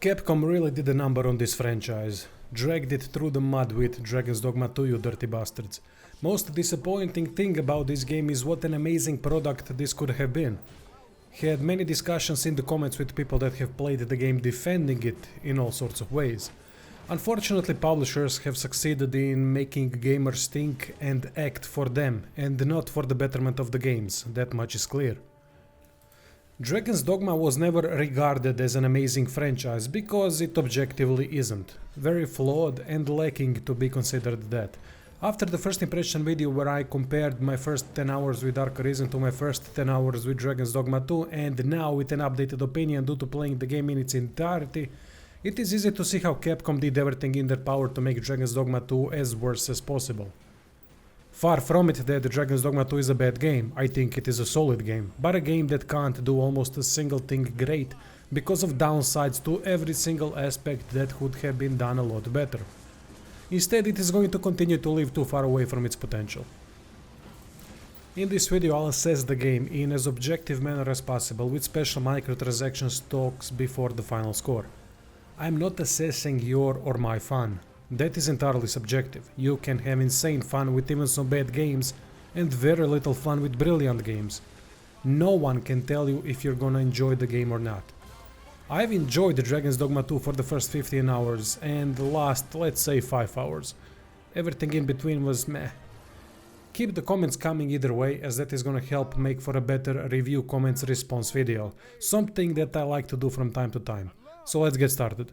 Capcom really did a number on this franchise. Dragged it through the mud with Dragon's Dogma 2, you dirty bastards. Most disappointing thing about this game is what an amazing product this could have been. Had many discussions in the comments with people that have played the game defending it in all sorts of ways. Unfortunately, publishers have succeeded in making gamers think and act for them, and not for the betterment of the games, that much is clear. Dragon's Dogma was never regarded as an amazing franchise because it objectively isn't. Very flawed and lacking to be considered that. After the first impression video where I compared my first 10 hours with Dark Arisen to my first 10 hours with Dragon's Dogma 2 and now with an updated opinion due to playing the game in its entirety, it is easy to see how Capcom did everything in their power to make Dragon's Dogma 2 as worse as possible. Far from it that Dragon's Dogma 2 is a bad game, I think it is a solid game, but a game that can't do almost a single thing great because of downsides to every single aspect that could have been done a lot better. Instead, it is going to continue to live too far away from its potential. In this video I'll assess the game in as objective manner as possible with special microtransactions talks before the final score. I'm not assessing your or my fun. That is entirely subjective. You can have insane fun with even some bad games and very little fun with brilliant games. No one can tell you if you're gonna enjoy the game or not. I've enjoyed the Dragon's Dogma 2 for the first 15 hours and the last, let's say, 5 hours. Everything in between was meh. Keep the comments coming either way, as that is gonna help make for a better review comments response video. Something that I like to do from time to time. So let's get started.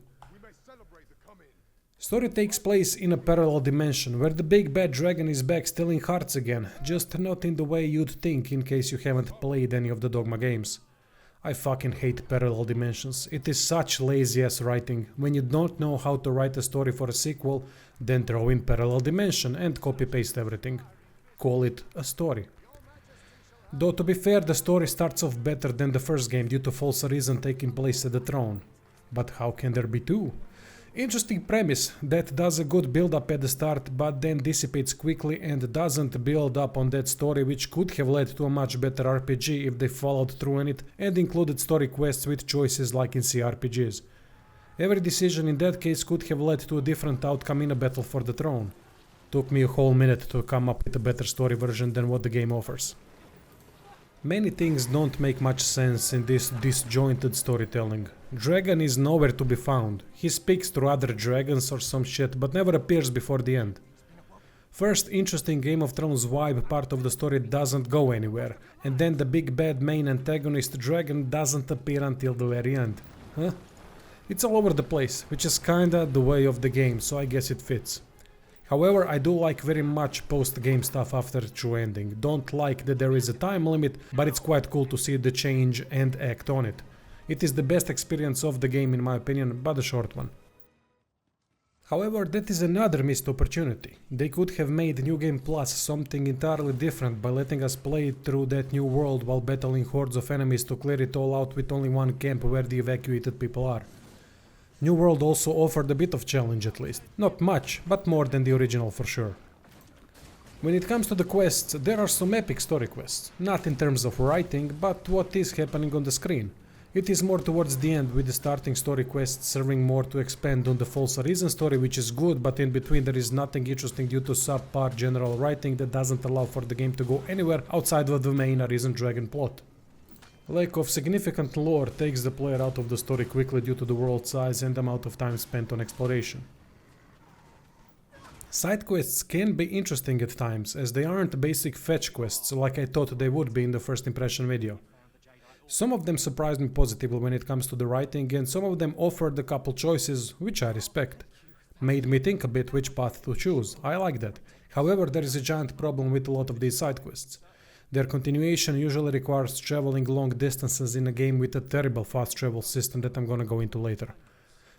Story takes place in a parallel dimension, where the big bad dragon is back stealing hearts again, just not in the way you'd think in case you haven't played any of the Dogma games. I fucking hate parallel dimensions. It is such lazy ass writing. When you don't know how to write a story for a sequel, then throw in parallel dimension and copy paste everything. Call it a story. Though to be fair, the story starts off better than the first game due to false Arisen taking place at the throne. But how can there be two? Interesting premise that does a good build up at the start but then dissipates quickly and doesn't build up on that story, which could have led to a much better RPG if they followed through on it and included story quests with choices like in CRPGs. Every decision in that case could have led to a different outcome in a battle for the throne. Took me a whole minute to come up with a better story version than what the game offers. Many things don't make much sense in this disjointed storytelling. Dragon is nowhere to be found. He speaks through other dragons or some shit, but never appears before the end. First interesting Game of Thrones vibe part of the story doesn't go anywhere, and then the big bad main antagonist dragon doesn't appear until the very end. Huh? It's all over the place, which is kinda the way of the game, so I guess it fits. However, I do like very much post-game stuff after true ending. Don't like that there is a time limit, but it's quite cool to see the change and act on it. It is the best experience of the game in my opinion, but a short one. However, that is another missed opportunity. They could have made New Game Plus something entirely different by letting us play through that new world while battling hordes of enemies to clear it all out with only one camp where the evacuated people are. New World also offered a bit of challenge at least. Not much, but more than the original for sure. When it comes to the quests, there are some epic story quests. Not in terms of writing, but what is happening on the screen. It is more towards the end, with the starting story quests serving more to expand on the false Arisen story, which is good, but in between there is nothing interesting due to subpar general writing that doesn't allow for the game to go anywhere outside of the main Arisen dragon plot. Lack of significant lore takes the player out of the story quickly due to the world size and amount of time spent on exploration. Side quests can be interesting at times, as they aren't basic fetch quests like I thought they would be in the first impression video. Some of them surprised me positively when it comes to the writing, and some of them offered a couple choices, which I respect. Made me think a bit which path to choose, I like that. However, there is a giant problem with a lot of these side quests. Their continuation usually requires traveling long distances in a game with a terrible fast travel system that I'm gonna go into later.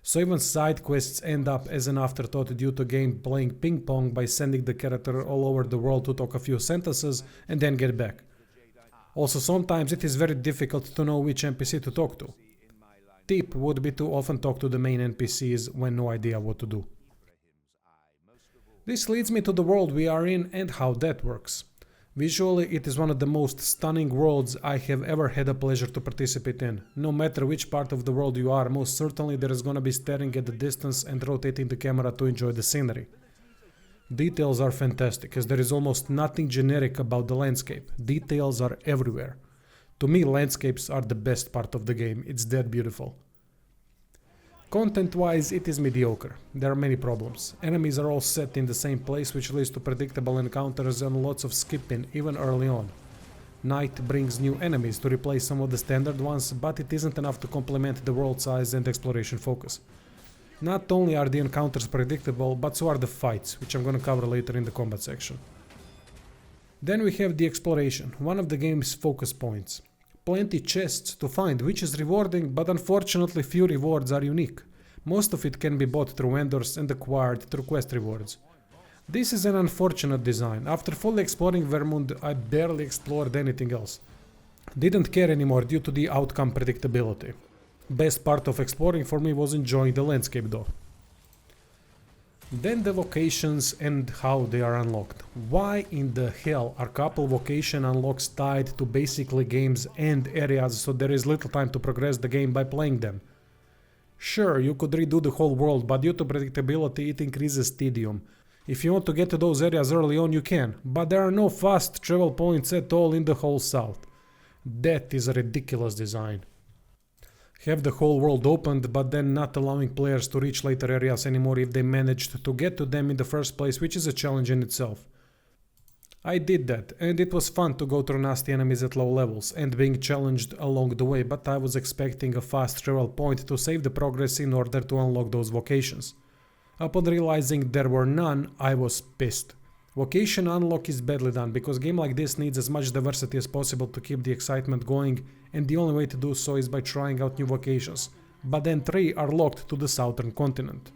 So even side quests end up as an afterthought due to game playing ping pong by sending the character all over the world to talk a few sentences and then get back. Also sometimes it is very difficult to know which NPC to talk to. Tip would be to often talk to the main NPCs when no idea what to do. This leads me to the world we are in and how that works. Visually, it is one of the most stunning worlds I have ever had the pleasure to participate in. No matter which part of the world you are, most certainly there is gonna be staring at the distance and rotating the camera to enjoy the scenery. Details are fantastic, as there is almost nothing generic about the landscape. Details are everywhere. To me, landscapes are the best part of the game. It's that beautiful. Content-wise, it is mediocre. There are many problems. Enemies are all set in the same place, which leads to predictable encounters and lots of skipping, even early on. Night brings new enemies to replace some of the standard ones, but it isn't enough to complement the world size and exploration focus. Not only are the encounters predictable, but so are the fights, which I'm gonna cover later in the combat section. Then we have the exploration, one of the game's focus points. Plenty chests to find, which is rewarding, but unfortunately few rewards are unique. Most of it can be bought through vendors and acquired through quest rewards. This is an unfortunate design. After fully exploring Vermund, I barely explored anything else. Didn't care anymore due to the outcome predictability. Best part of exploring for me was enjoying the landscape though. Then the vocations and how they are unlocked. Why in the hell are couple vocation unlocks tied to basically games and areas so there is little time to progress the game by playing them? Sure, you could redo the whole world, but due to predictability it increases tedium. If you want to get to those areas early on you can, but there are no fast travel points at all in the whole south. That is a ridiculous design. Have the whole world opened, but then not allowing players to reach later areas anymore if they managed to get to them in the first place, which is a challenge in itself. I did that, and it was fun to go through nasty enemies at low levels and being challenged along the way, but I was expecting a fast travel point to save the progress in order to unlock those vocations. Upon realizing there were none, I was pissed. Vocation unlock is badly done, because a game like this needs as much diversity as possible to keep the excitement going, and the only way to do so is by trying out new vocations. But then 3 are locked to the southern continent.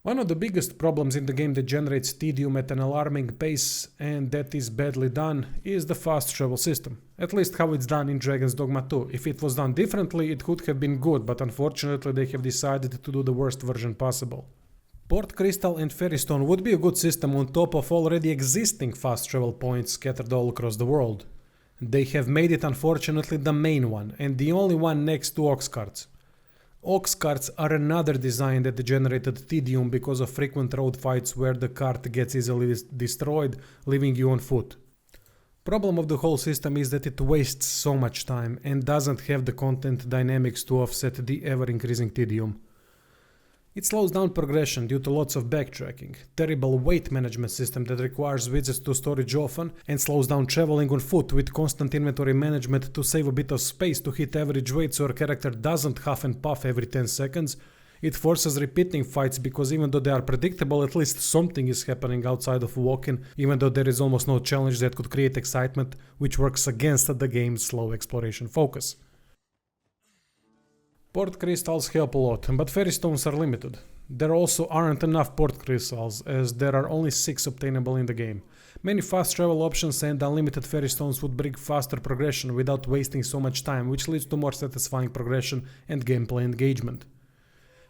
One of the biggest problems in the game that generates tedium at an alarming pace, and that is badly done, is the fast travel system. At least how it's done in Dragon's Dogma 2. If it was done differently, it could have been good, but unfortunately they have decided to do the worst version possible. Port Crystal and Ferrystone would be a good system on top of already existing fast travel points scattered all across the world. They have made it unfortunately the main one, and the only one next to ox carts. Ox carts are another design that generated tedium because of frequent road fights where the cart gets easily destroyed, leaving you on foot. Problem of the whole system is that it wastes so much time and doesn't have the content dynamics to offset the ever-increasing tedium. It slows down progression due to lots of backtracking, terrible weight management system that requires visits to storage often, and slows down traveling on foot with constant inventory management to save a bit of space to hit average weight so our character doesn't huff and puff every 10 seconds. It forces repeating fights because even though they are predictable, at least something is happening outside of walking, even though there is almost no challenge that could create excitement, which works against the game's slow exploration focus. Port crystals help a lot, but ferrystones are limited. There also aren't enough port crystals, as there are only 6 obtainable in the game. Many fast travel options and unlimited ferrystones would bring faster progression without wasting so much time, which leads to more satisfying progression and gameplay engagement.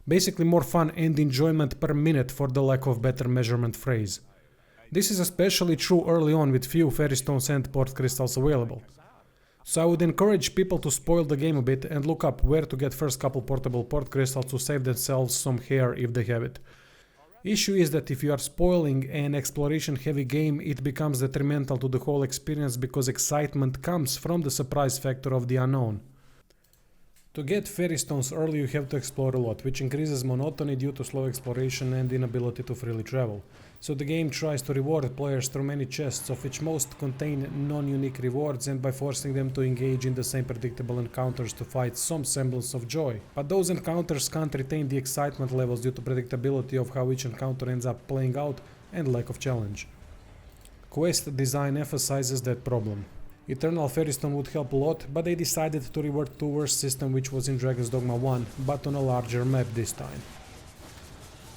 Basically more fun and enjoyment per minute for the lack of better measurement phrase. This is especially true early on with few ferrystones and port crystals available. So I would encourage people to spoil the game a bit and look up where to get first couple portable port crystals to save themselves some hair if they have it. Issue is that if you are spoiling an exploration heavy game, it becomes detrimental to the whole experience because excitement comes from the surprise factor of the unknown. To get ferrystones early you have to explore a lot, which increases monotony due to slow exploration and inability to freely travel. So the game tries to reward players through many chests, of which most contain non-unique rewards, and by forcing them to engage in the same predictable encounters to find some semblance of joy. But those encounters can't retain the excitement levels due to predictability of how each encounter ends up playing out and lack of challenge. Quest design emphasizes that problem. Eternal Ferrystone would help a lot, but they decided to revert to worse system which was in Dragon's Dogma 1, but on a larger map this time.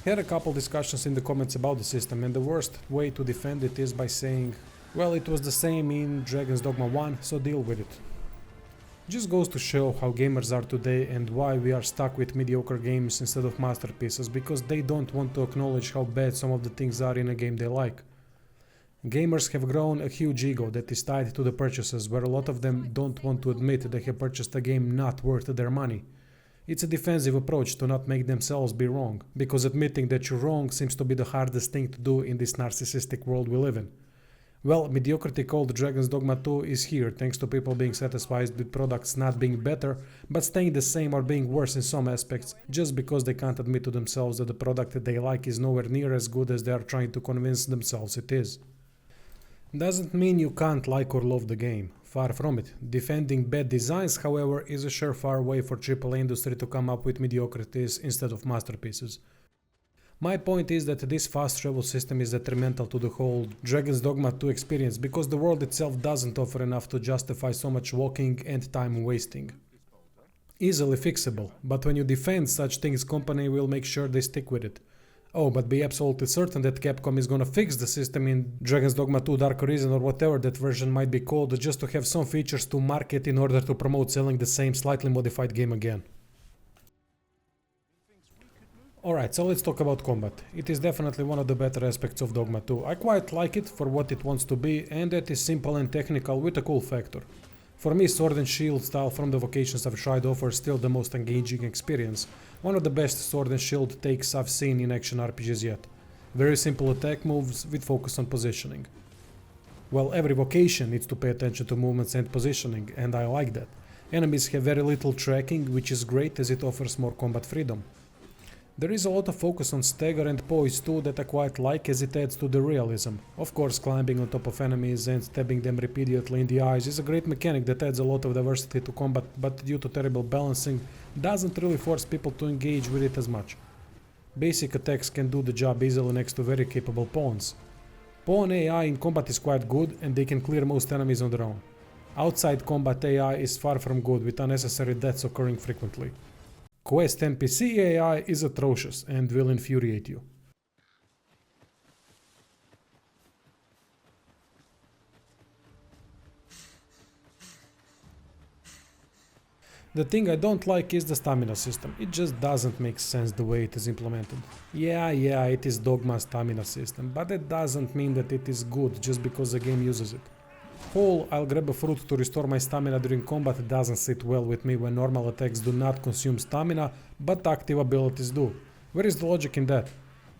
Had a couple discussions in the comments about the system, and the worst way to defend it is by saying, well, it was the same in Dragon's Dogma 1, so deal with it. Just goes to show how gamers are today and why we are stuck with mediocre games instead of masterpieces, because they don't want to acknowledge how bad some of the things are in a game they like. Gamers have grown a huge ego that is tied to the purchases, where a lot of them don't want to admit they have purchased a game not worth their money. It's a defensive approach to not make themselves be wrong, because admitting that you're wrong seems to be the hardest thing to do in this narcissistic world we live in. Well, mediocrity called Dragon's Dogma 2 is here thanks to people being satisfied with products not being better, but staying the same or being worse in some aspects, just because they can't admit to themselves that the product that they like is nowhere near as good as they are trying to convince themselves it is. Doesn't mean you can't like or love the game. Far from it. Defending bad designs, however, is a surefire way for AAA industry to come up with mediocrities instead of masterpieces. My point is that this fast travel system is detrimental to the whole Dragon's Dogma 2 experience because the world itself doesn't offer enough to justify so much walking and time wasting. Easily fixable, but when you defend such things, company will make sure they stick with it. Oh, but be absolutely certain that Capcom is gonna fix the system in Dragon's Dogma 2 Dark Arisen or whatever that version might be called just to have some features to market in order to promote selling the same slightly modified game again. Alright, so let's talk about combat. It is definitely one of the better aspects of Dogma 2. I quite like it for what it wants to be, and that is simple and technical with a cool factor. For me, sword and shield style from the vocations I've tried offers still the most engaging experience. One of the best sword and shield takes I've seen in action RPGs yet. Very simple attack moves with focus on positioning. Well, every vocation needs to pay attention to movements and positioning, and I like that. Enemies have very little tracking, which is great as it offers more combat freedom. There is a lot of focus on stagger and poise too that I quite like as it adds to the realism. Of course, climbing on top of enemies and stabbing them repeatedly in the eyes is a great mechanic that adds a lot of diversity to combat, but due to terrible balancing, doesn't really force people to engage with it as much. Basic attacks can do the job easily next to very capable pawns. Pawn AI in combat is quite good and they can clear most enemies on their own. Outside combat AI is far from good with unnecessary deaths occurring frequently. Quest NPC AI is atrocious and will infuriate you. The thing I don't like is the stamina system. It just doesn't make sense the way it is implemented. Yeah, it is Dogma's stamina system, but that doesn't mean that it is good just because the game uses it. Whole I'll grab a fruit to restore my stamina during combat doesn't sit well with me when normal attacks do not consume stamina, but active abilities do. Where is the logic in that?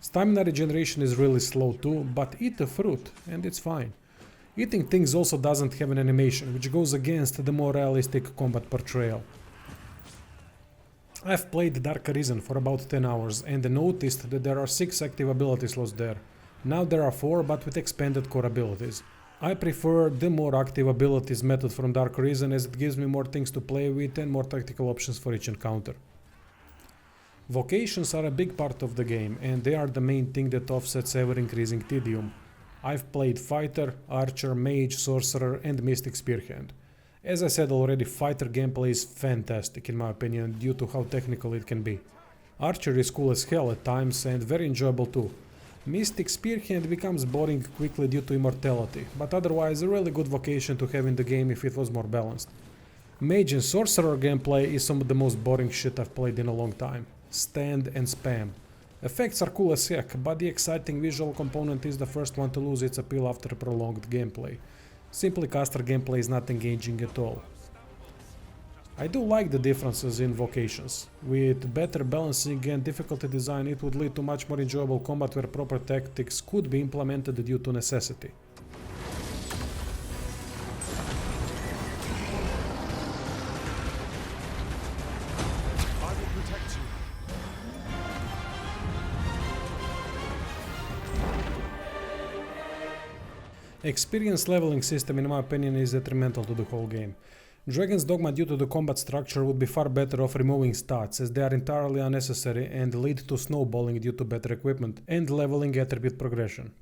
Stamina regeneration is really slow too, but eat a fruit and it's fine. Eating things also doesn't have an animation, which goes against the more realistic combat portrayal. I've played Dark Arisen for about 10 hours and noticed that there are 6 active ability slots there. Now there are 4, but with expanded core abilities. I prefer the more active abilities method from Dark Arisen as it gives me more things to play with and more tactical options for each encounter. Vocations are a big part of the game and they are the main thing that offsets ever increasing tedium. I've played Fighter, Archer, Mage, Sorcerer and Mystic Spearhand. As I said already, Fighter gameplay is fantastic in my opinion due to how technical it can be. Archer is cool as hell at times and very enjoyable too. Mystic Spearhand becomes boring quickly due to immortality, but otherwise a really good vocation to have in the game if it was more balanced. Mage and Sorcerer gameplay is some of the most boring shit I've played in a long time. Stand and spam. Effects are cool as heck, but the exciting visual component is the first one to lose its appeal after prolonged gameplay. Simply caster gameplay is not engaging at all. I do like the differences in vocations. With better balancing and difficulty design it would lead to much more enjoyable combat where proper tactics could be implemented due to necessity. I will protect you. Experience leveling system in my opinion is detrimental to the whole game. Dragon's Dogma due to the combat structure would be far better off removing stats as they are entirely unnecessary and lead to snowballing due to better equipment and leveling attribute progression.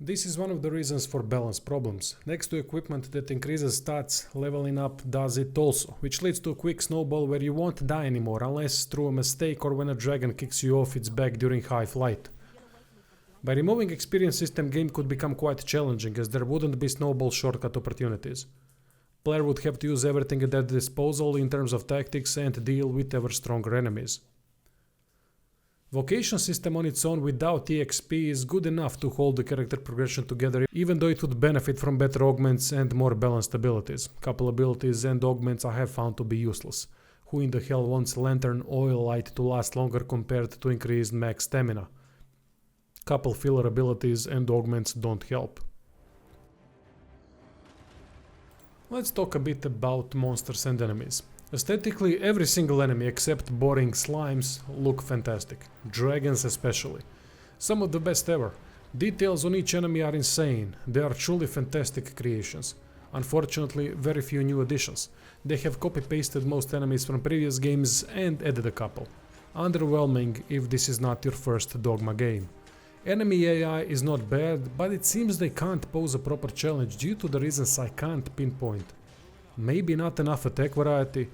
This is one of the reasons for balance problems. Next to equipment that increases stats, leveling up does it also, which leads to a quick snowball where you won't die anymore unless through a mistake or when a dragon kicks you off its back during high flight. By removing experience system, game could become quite challenging as there wouldn't be snowball shortcut opportunities. Player would have to use everything at their disposal in terms of tactics and deal with ever stronger enemies. Vocation system on its own without EXP is good enough to hold the character progression together, even though it would benefit from better augments and more balanced abilities. Couple abilities and augments I have found to be useless. Who in the hell wants Lantern Oil Light to last longer compared to increased max stamina? Couple filler abilities and augments don't help. Let's talk a bit about monsters and enemies. Aesthetically, every single enemy except boring slimes look fantastic. Dragons especially. Some of the best ever. Details on each enemy are insane. They are truly fantastic creations. Unfortunately, very few new additions. They have copy-pasted most enemies from previous games and added a couple. Underwhelming if this is not your first Dogma game. Enemy AI is not bad, but it seems they can't pose a proper challenge due to the reasons I can't pinpoint. Maybe not enough attack variety.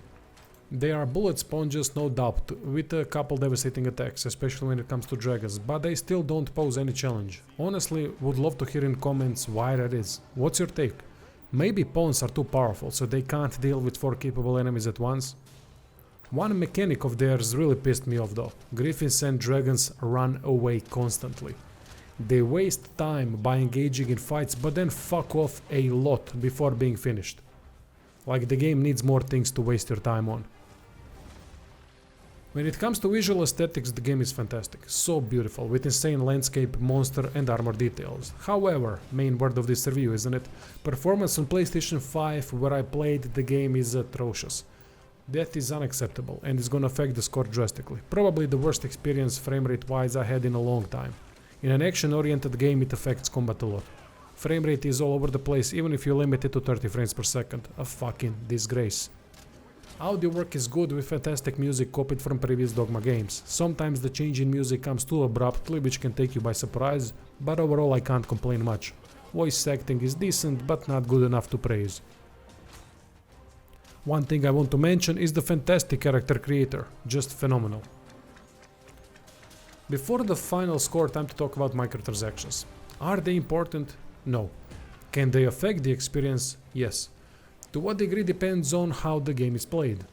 They are bullet sponges, no doubt, with a couple devastating attacks, especially when it comes to dragons, but they still don't pose any challenge. Honestly, would love to hear in comments why that is. What's your take? Maybe pawns are too powerful, so they can't deal with 4 capable enemies at once? One mechanic of theirs really pissed me off though. Griffins and dragons run away constantly. They waste time by engaging in fights, but then fuck off a lot before being finished. Like the game needs more things to waste your time on. When it comes to visual aesthetics, the game is fantastic. So beautiful, with insane landscape, monster and armor details. However, main word of this review, isn't it? Performance on PlayStation 5, where I played the game, is atrocious. That is unacceptable and is gonna affect the score drastically. Probably the worst experience framerate wise I had in a long time. In an action-oriented game, it affects combat a lot. Framerate is all over the place even if you limit it to 30 frames per second. A fucking disgrace. Audio work is good with fantastic music copied from previous Dogma games. Sometimes the change in music comes too abruptly, which can take you by surprise, but overall I can't complain much. Voice acting is decent, but not good enough to praise. One thing I want to mention is the fantastic character creator, just phenomenal. Before the final score, time to talk about microtransactions. Are they important? No. Can they affect the experience? Yes. To what degree depends on how the game is played.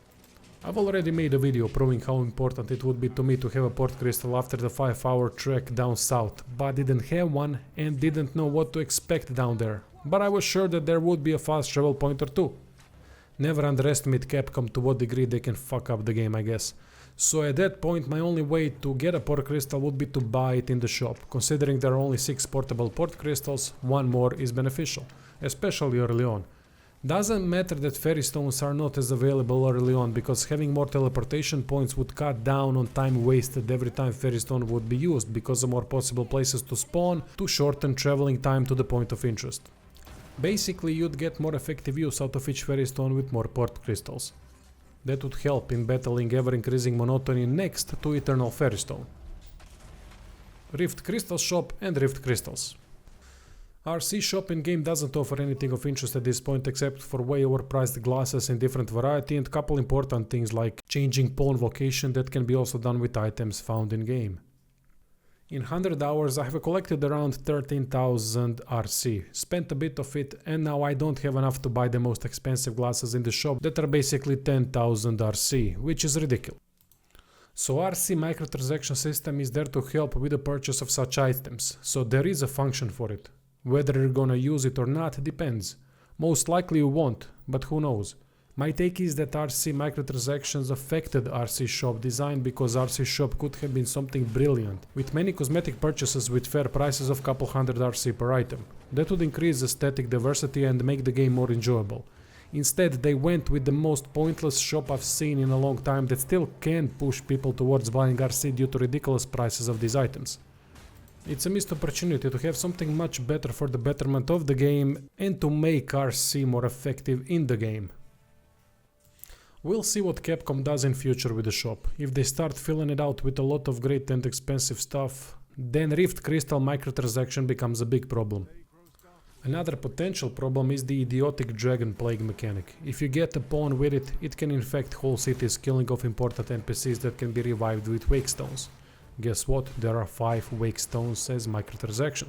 I've already made a video proving how important it would be to me to have a port crystal after the 5-hour trek down south, but didn't have one and didn't know what to expect down there. But I was sure that there would be a fast travel point or two. Never underestimate Capcom to what degree they can fuck up the game, I guess. So at that point my only way to get a port crystal would be to buy it in the shop. Considering there are only 6 portable port crystals, one more is beneficial, especially early on. Doesn't matter that fairy stones are not as available early on, because having more teleportation points would cut down on time wasted every time fairy stone would be used, because of more possible places to spawn to shorten traveling time to the point of interest. Basically you'd get more effective use out of each fairy stone with more port crystals. That would help in battling ever-increasing monotony next to Eternal Fairy Stone. Rift Crystal Shop and Rift Crystals. RC Shop in-game doesn't offer anything of interest at this point except for way overpriced glasses in different variety and couple important things like changing pawn vocation that can be also done with items found in-game. In 100 hours I have collected around 13,000 RC, spent a bit of it, and now I don't have enough to buy the most expensive glasses in the shop that are basically 10,000 RC, which is ridiculous. So RC microtransaction system is there to help with the purchase of such items, so there is a function for it. Whether you're gonna use it or not depends. Most likely you won't, but who knows. My take is that RC microtransactions affected RC Shop design because RC Shop could have been something brilliant, with many cosmetic purchases with fair prices of couple hundred RC per item. That would increase aesthetic diversity and make the game more enjoyable. Instead, they went with the most pointless shop I've seen in a long time that still can push people towards buying RC due to ridiculous prices of these items. It's a missed opportunity to have something much better for the betterment of the game and to make RC more effective in the game. We'll see what Capcom does in future with the shop. If they start filling it out with a lot of great and expensive stuff, then Rift Crystal microtransaction becomes a big problem. Another potential problem is the idiotic Dragon Plague mechanic. If you get a pawn with it, it can infect whole cities, killing off important NPCs that can be revived with Wake Stones. Guess what? There are 5 Wake Stones as microtransaction.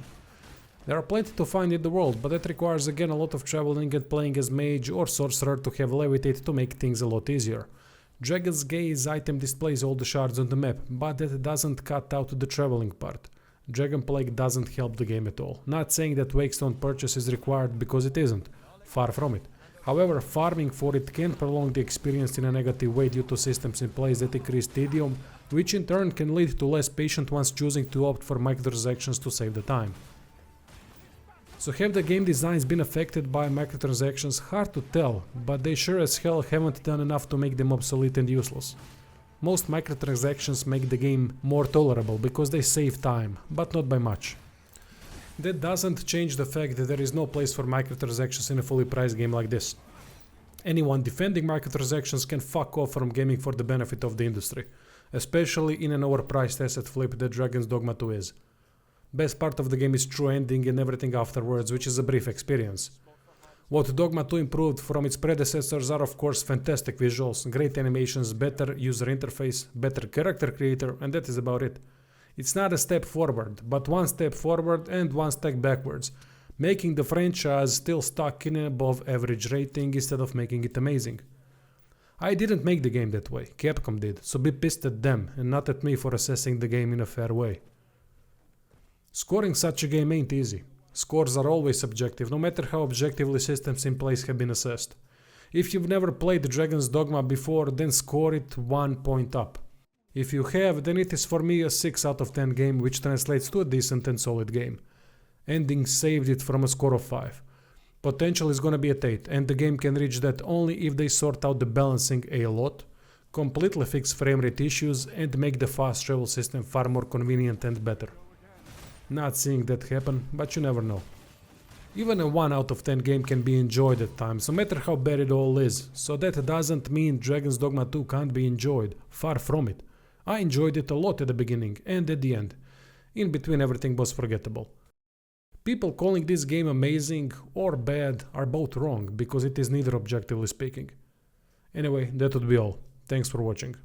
There are plenty to find in the world, but that requires again a lot of traveling and playing as mage or sorcerer to have levitate to make things a lot easier. Dragon's Gaze item displays all the shards on the map, but that doesn't cut out the traveling part. Dragon Plague doesn't help the game at all. Not saying that Wakestone purchase is required, because it isn't. Far from it. However, farming for it can prolong the experience in a negative way due to systems in place that increase tedium, which in turn can lead to less patient ones choosing to opt for microtransactions to save the time. So have the game designs been affected by microtransactions? Hard to tell, but they sure as hell haven't done enough to make them obsolete and useless. Most microtransactions make the game more tolerable because they save time, but not by much. That doesn't change the fact that there is no place for microtransactions in a fully priced game like this. Anyone defending microtransactions can fuck off from gaming for the benefit of the industry, especially in an overpriced asset flip that Dragon's Dogma 2 is. Best part of the game is true ending and everything afterwards, which is a brief experience. What Dogma 2 improved from its predecessors are of course fantastic visuals, great animations, better user interface, better character creator, and that is about it. It's not a step forward, but one step forward and one step backwards, making the franchise still stuck in an above average rating instead of making it amazing. I didn't make the game that way, Capcom did, so be pissed at them and not at me for assessing the game in a fair way. Scoring such a game ain't easy. Scores are always subjective, no matter how objectively systems in place have been assessed. If you've never played Dragon's Dogma before, then score it 1 point up. If you have, then it is for me a 6 out of 10 game, which translates to a decent and solid game. Ending saved it from a score of 5. Potential is gonna be at 8, and the game can reach that only if they sort out the balancing a lot, completely fix framerate issues, and make the fast travel system far more convenient and better. Not seeing that happen, but you never know. Even a 1 out of 10 game can be enjoyed at times, no matter how bad it all is, so that doesn't mean Dragon's Dogma 2 can't be enjoyed, far from it. I enjoyed it a lot at the beginning and at the end. In between everything was forgettable. People calling this game amazing or bad are both wrong, because it is neither objectively speaking. Anyway, that would be all. Thanks for watching.